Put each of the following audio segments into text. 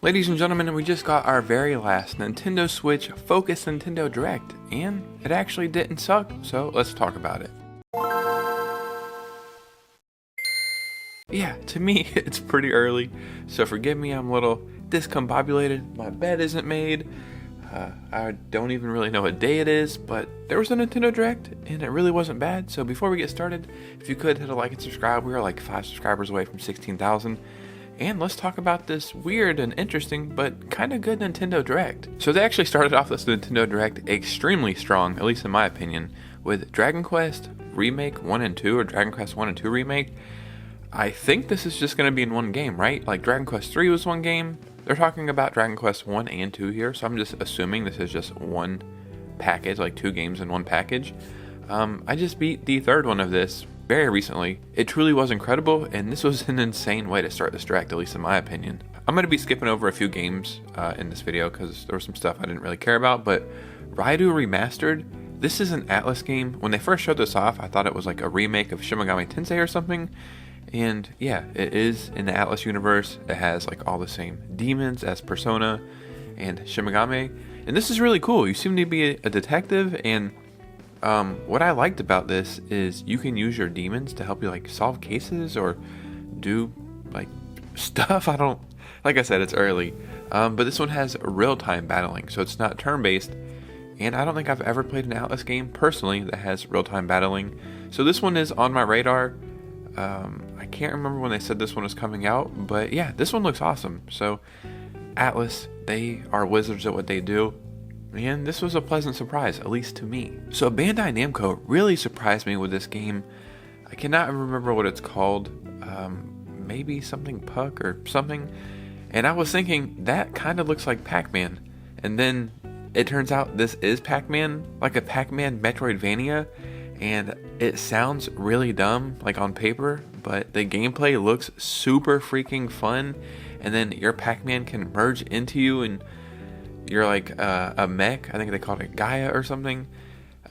Ladies and gentlemen, we just got our very last Nintendo Switch Focus Nintendo Direct, and it actually didn't suck, so let's talk about it. Yeah, to me, it's pretty early, so forgive me, I'm a little discombobulated, my bed isn't made, I don't even really know what day it is, but there was a Nintendo Direct, and it really wasn't bad, so before we get started, if you could hit a like and subscribe, we are like 5 subscribers away from 16,000, and let's talk about this weird and interesting, but kind of good Nintendo Direct. So they actually started off this Nintendo Direct extremely strong, at least in my opinion, with Dragon Quest Remake 1 and 2, or Dragon Quest 1 and 2 Remake. I think this is just going to be in one game, right? Like Dragon Quest 3 was one game. They're talking about Dragon Quest 1 and 2 here, so I'm just assuming this is just one package, like 2 games in one package. I just beat the third one of this very recently. It truly was incredible, and this was an insane way to start this direct, at least in my opinion. I'm going to be skipping over a few games in this video because there was some stuff I didn't really care about, but Raidou Remastered, this is an Atlas game. When they first showed this off, I thought it was like a remake of Shin Megami Tensei or something. And yeah, it is in the Atlas universe. It has like all the same demons as Persona and Shin Megami. And this is really cool. You seem to be a detective, and what I liked about this is you can use your demons to help you like solve cases or do like stuff. Like I said, it's early. But this one has real-time battling, so it's not turn-based. And I don't think I've ever played an Atlas game personally that has real-time battling. So this one is on my radar. I can't remember when they said this one was coming out, but yeah, this one looks awesome. So Atlas, they are wizards at what they do, and this was a pleasant surprise, at least to me. So Bandai Namco really surprised me with this game. I cannot remember what it's called, maybe something Puck or something, and I was thinking that kind of looks like Pac-Man, and then it turns out this is Pac-Man, like a Pac-Man Metroidvania. And it sounds really dumb, like on paper, but the gameplay looks super freaking fun. And then your Pac-Man can merge into you, and you're like a mech. I think they called it Gaia or something.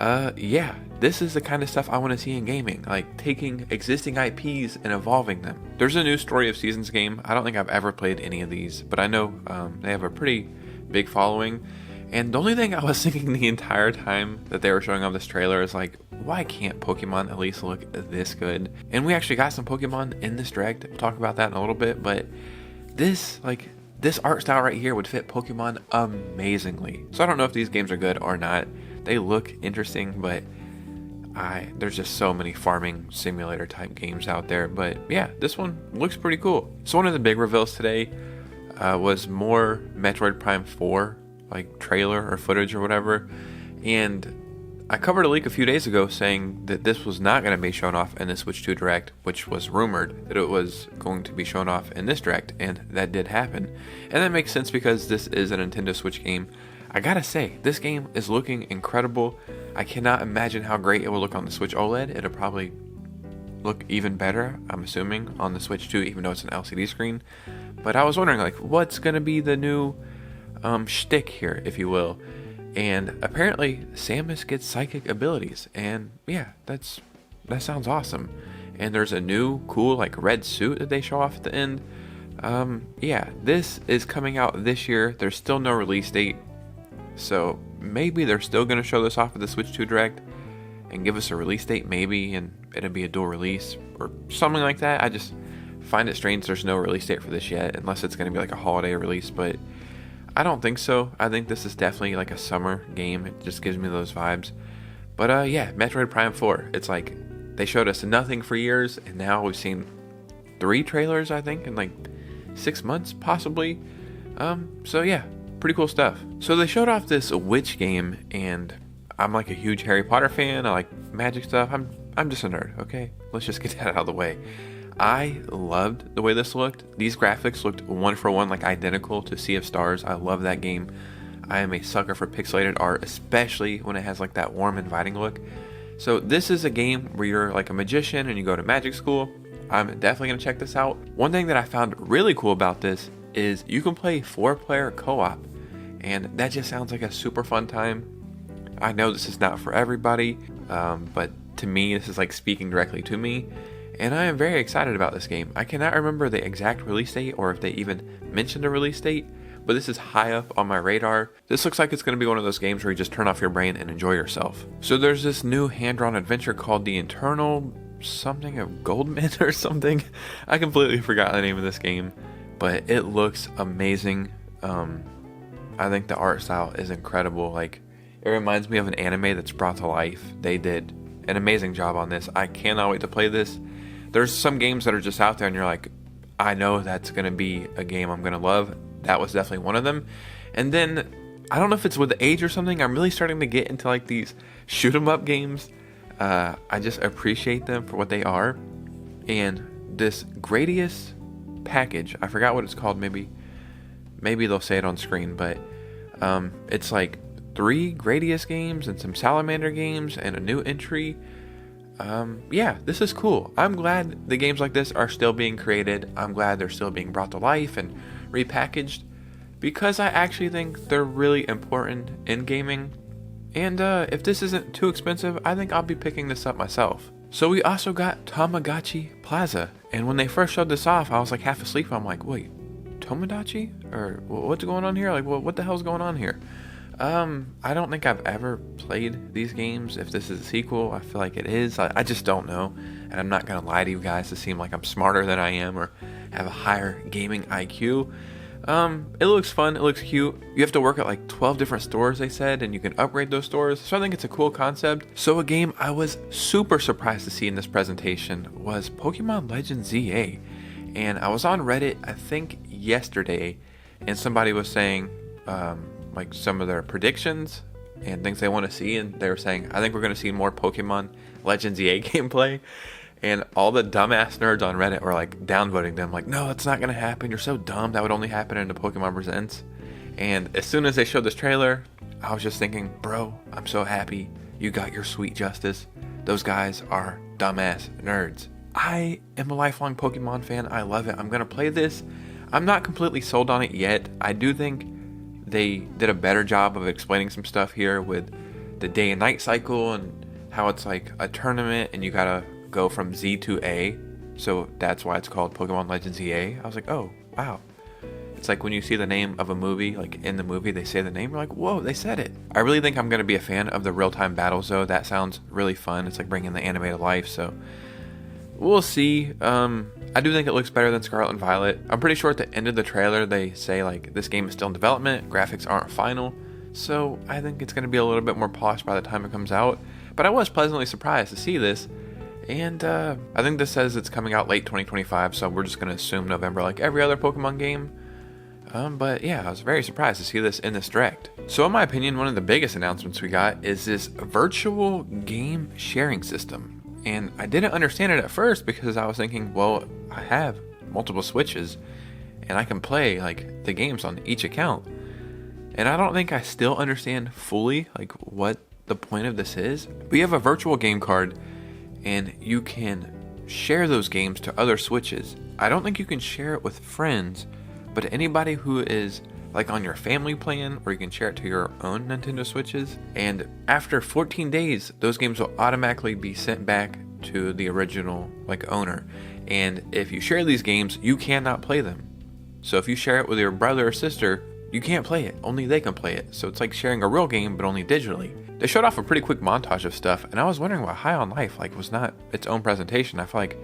Yeah, this is the kind of stuff I want to see in gaming, like taking existing IPs and evolving them. There's a new Story of Seasons game. I don't think I've ever played any of these, but I know they have a pretty big following. And the only thing I was thinking the entire time that they were showing off this trailer is like, why can't Pokemon at least look this good? And we actually got some Pokemon in this direct. We'll talk about that in a little bit, but this art style right here would fit Pokemon amazingly. So I don't know if these games are good or not. They look interesting, but there's just so many farming simulator type games out there. But yeah, this one looks pretty cool. So one of the big reveals today was more Metroid Prime 4 like trailer or footage or whatever, and I covered a leak a few days ago saying that this was not going to be shown off in the Switch 2 Direct, which was rumored that it was going to be shown off in this Direct, and that did happen. And that makes sense because this is a Nintendo Switch game. I gotta say, this game is looking incredible. I cannot imagine how great it will look on the Switch OLED. It'll probably look even better, I'm assuming, on the Switch 2, even though it's an LCD screen. But I was wondering, like, what's going to be the new shtick here, if you will. And apparently Samus gets psychic abilities, and yeah, that sounds awesome. And there's a new cool like red suit that they show off at the end. Yeah, this is coming out this year. There's still no release date, so maybe they're still going to show this off at the Switch 2 Direct and give us a release date maybe, and it'll be a dual release or something like that. I just find it strange there's no release date for this yet, unless it's going to be like a holiday release, but I don't think so. I think this is definitely like a summer game. It just gives me those vibes. But yeah, Metroid Prime 4. It's like they showed us nothing for years, and now we've seen 3 trailers, I think, in like 6 months, possibly. So yeah, pretty cool stuff. So they showed off this witch game, and I'm like a huge Harry Potter fan. I like magic stuff. I'm just a nerd, okay? Let's just get that out of the way. I loved the way this looked. These graphics looked one for one, like identical to Sea of Stars. I love that game. I am a sucker for pixelated art, especially when it has like that warm, inviting look. So this is a game where you're like a magician and you go to magic school. I'm definitely going to check this out. One thing that I found really cool about this is you can play 4-player co-op, and that just sounds like a super fun time. I know this is not for everybody, but to me, this is like speaking directly to me. And I am very excited about this game. I cannot remember the exact release date or if they even mentioned a release date, but this is high up on my radar. This looks like it's going to be one of those games where you just turn off your brain and enjoy yourself. So there's this new hand-drawn adventure called The Eternal something of Goldman or something. I completely forgot the name of this game, but it looks amazing. I think the art style is incredible. Like, it reminds me of an anime that's brought to life. They did an amazing job on this. I cannot wait to play this. There's some games that are just out there and you're like, I know that's going to be a game I'm going to love. That was definitely one of them. And then, I don't know if it's with age or something, I'm really starting to get into like these shoot 'em up games. I just appreciate them for what they are. And this Gradius package, I forgot what it's called, maybe they'll say it on screen, but it's like 3 Gradius games and some Salamander games and a new entry. Yeah, this is cool. I'm glad the games like this are still being created. I'm glad they're still being brought to life and repackaged, because I actually think they're really important in gaming. And if this isn't too expensive, I think I'll be picking this up myself. So we also got Tomodachi Plaza, and when they first showed this off, I was like half asleep. I'm like, wait, Tomodachi? Or what's going on here? Like, what the hell's going on here? I don't think I've ever played these games. If this is a sequel, I feel like it is. I just don't know. And I'm not going to lie to you guys to seem like I'm smarter than I am or have a higher gaming IQ. It looks fun. It looks cute. You have to work at like 12 different stores, they said, and you can upgrade those stores. So I think it's a cool concept. So a game I was super surprised to see in this presentation was Pokémon Legends ZA. And I was on Reddit, I think yesterday, and somebody was saying, like some of their predictions and things they want to see, and they were saying, I think we're going to see more Pokemon Legends EA gameplay. And all the dumbass nerds on Reddit were like downvoting them, like, no, that's not going to happen, you're so dumb, that would only happen in the Pokemon Presents. And as soon as they showed this trailer, I was just thinking, bro, I'm so happy you got your sweet justice. Those guys are dumbass nerds. I am a lifelong Pokemon fan. I love it. I'm going to play this. I'm not completely sold on it yet. I do think they did a better job of explaining some stuff here with the day and night cycle and how it's like a tournament and you gotta go from Z to A. So that's why it's called Pokemon Legends EA. I was like, oh, wow. It's like when you see the name of a movie, like in the movie they say the name, you're like, whoa, they said it. I really think I'm going to be a fan of the real-time battles though. That sounds really fun. It's like bringing the anime to life, so we'll see. I do think it looks better than Scarlet and Violet. I'm pretty sure at the end of the trailer they say like this game is still in development, graphics aren't final, so I think it's going to be a little bit more polished by the time it comes out. But I was pleasantly surprised to see this, and I think this says it's coming out late 2025, so we're just going to assume November like every other Pokemon game. But yeah, I was very surprised to see this in this direct. So in my opinion, one of the biggest announcements we got is this virtual game sharing system. And I didn't understand it at first because I was thinking, well, I have multiple Switches and I can play like the games on each account. And I don't think I still understand fully like what the point of this is. But you have a virtual game card and you can share those games to other Switches. I don't think you can share it with friends, but anybody who is like on your family plan, or you can share it to your own Nintendo Switches. And after 14 days, those games will automatically be sent back to the original like owner. And if you share these games, you cannot play them. So if you share it with your brother or sister, you can't play it. Only they can play it. So it's like sharing a real game, but only digitally. They showed off a pretty quick montage of stuff, and I was wondering why High on Life like was not its own presentation. I feel like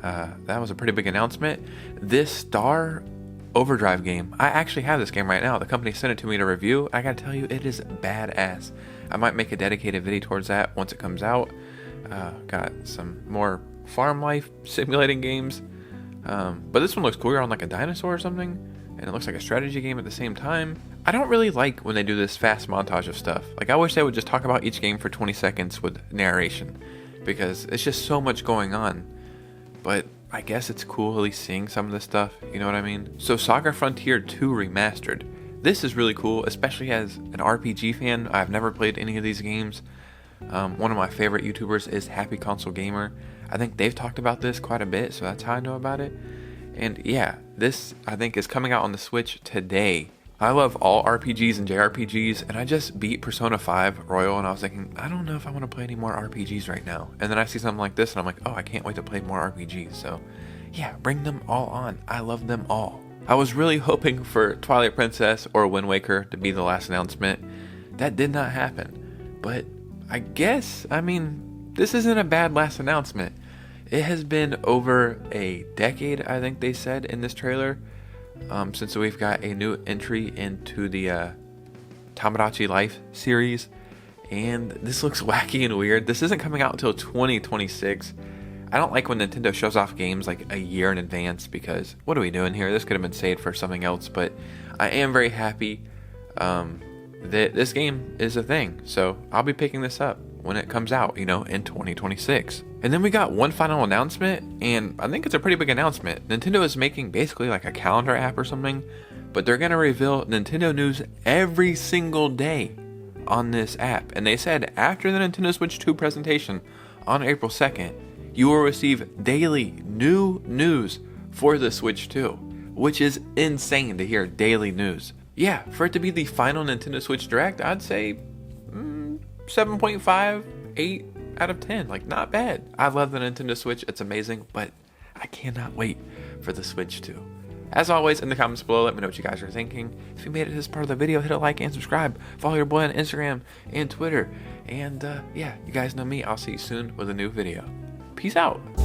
that was a pretty big announcement. This Star Overdrive game, I actually have this game right now. The company sent it to me to review. I gotta tell you, it is badass. I might make a dedicated video towards that once it comes out. Got some more farm life simulating games, but this one looks cool. You're on like a dinosaur or something, and it looks like a strategy game at the same time. I don't really like when they do this fast montage of stuff. Like, I wish they would just talk about each game for 20 seconds with narration, because it's just so much going on. But I guess it's cool at least seeing some of this stuff, you know what I mean? So SaGa Frontier 2 Remastered. This is really cool, especially as an RPG fan. I've never played any of these games. One of my favorite YouTubers is Happy Console Gamer. I think they've talked about this quite a bit, so that's how I know about it. And yeah, this I think is coming out on the Switch today. I love all RPGs and JRPGs, and I just beat Persona 5 Royal, and I was thinking, I don't know if I want to play any more RPGs right now. And then I see something like this, and I'm like, oh, I can't wait to play more RPGs. So yeah, bring them all on. I love them all. I was really hoping for Twilight Princess or Wind Waker to be the last announcement. That did not happen. But I guess, this isn't a bad last announcement. It has been over a decade, I think they said in this trailer, since we've got a new entry into the Tomodachi Life series. And this looks wacky and weird. This isn't coming out until 2026. I don't like when Nintendo shows off games like a year in advance, because what are we doing here? This could have been saved for something else, but I am very happy that this game is a thing. So I'll be picking this up when it comes out, in 2026. And then we got one final announcement, and I think it's a pretty big announcement. Nintendo is making basically like a calendar app or something, but they're going to reveal Nintendo news every single day on this app. And they said after the Nintendo Switch 2 presentation on April 2nd, you will receive daily new news for the Switch 2, which is insane to hear daily news. Yeah, for it to be the final Nintendo Switch Direct, I'd say 7.5, 8 out of 10. Like, not bad. I love the Nintendo Switch. It's amazing, but I cannot wait for the Switch 2. As always, in the comments below, let me know what you guys are thinking. If you made it to this part of the video, hit a like and subscribe. Follow your boy on Instagram and Twitter. And yeah, you guys know me. I'll see you soon with a new video. Peace out.